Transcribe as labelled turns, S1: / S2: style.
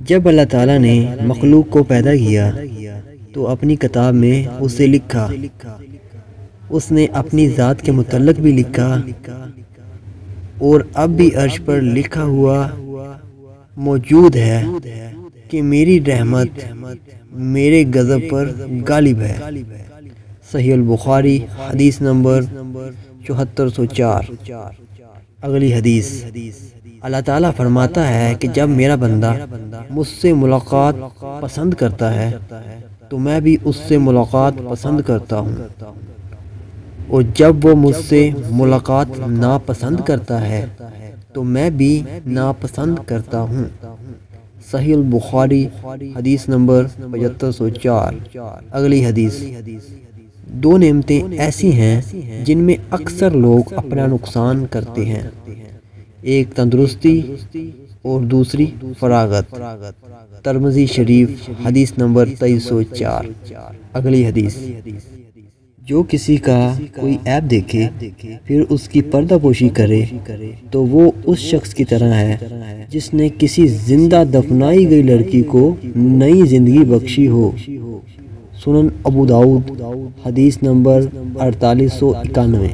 S1: جب اللہ تعالیٰ نے مخلوق کو پیدا کیا تو اپنی کتاب میں اسے لکھا، اس نے اپنی ذات کے متعلق بھی لکھا اور اب بھی عرش پر لکھا ہوا موجود ہے کہ میری رحمت میرے غضب پر غالب ہے۔ صحیح البخاری حدیث نمبر 7404۔ اگلی حدیث، اللہ تعالیٰ فرماتا ہے کہ جب میرا بندہ مجھ سے ملاقات پسند کرتا ہے تو میں بھی اس سے ملاقات پسند کرتا ہوں، اور جب وہ مجھ سے ملاقات ناپسند کرتا ہے تو میں بھی ناپسند کرتا ہوں۔ صحیح البخاری حدیث نمبر 7504۔ اگلی حدیث، دو نعمتیں ایسی ہیں جن میں اکثر لوگ اپنا نقصان کرتے ہیں، ایک تندرستی اور دوسری فراغت۔ ترمذی شریف حدیث نمبر 2304۔ اگلی حدیث، جو کسی کا کوئی عیب دیکھے پھر اس کی پردہ پوشی کرے تو وہ اس شخص کی طرح ہے جس نے کسی زندہ دفنائی گئی لڑکی کو نئی زندگی بخشی ہو۔ سنن ابو داؤد حدیث نمبر 4891۔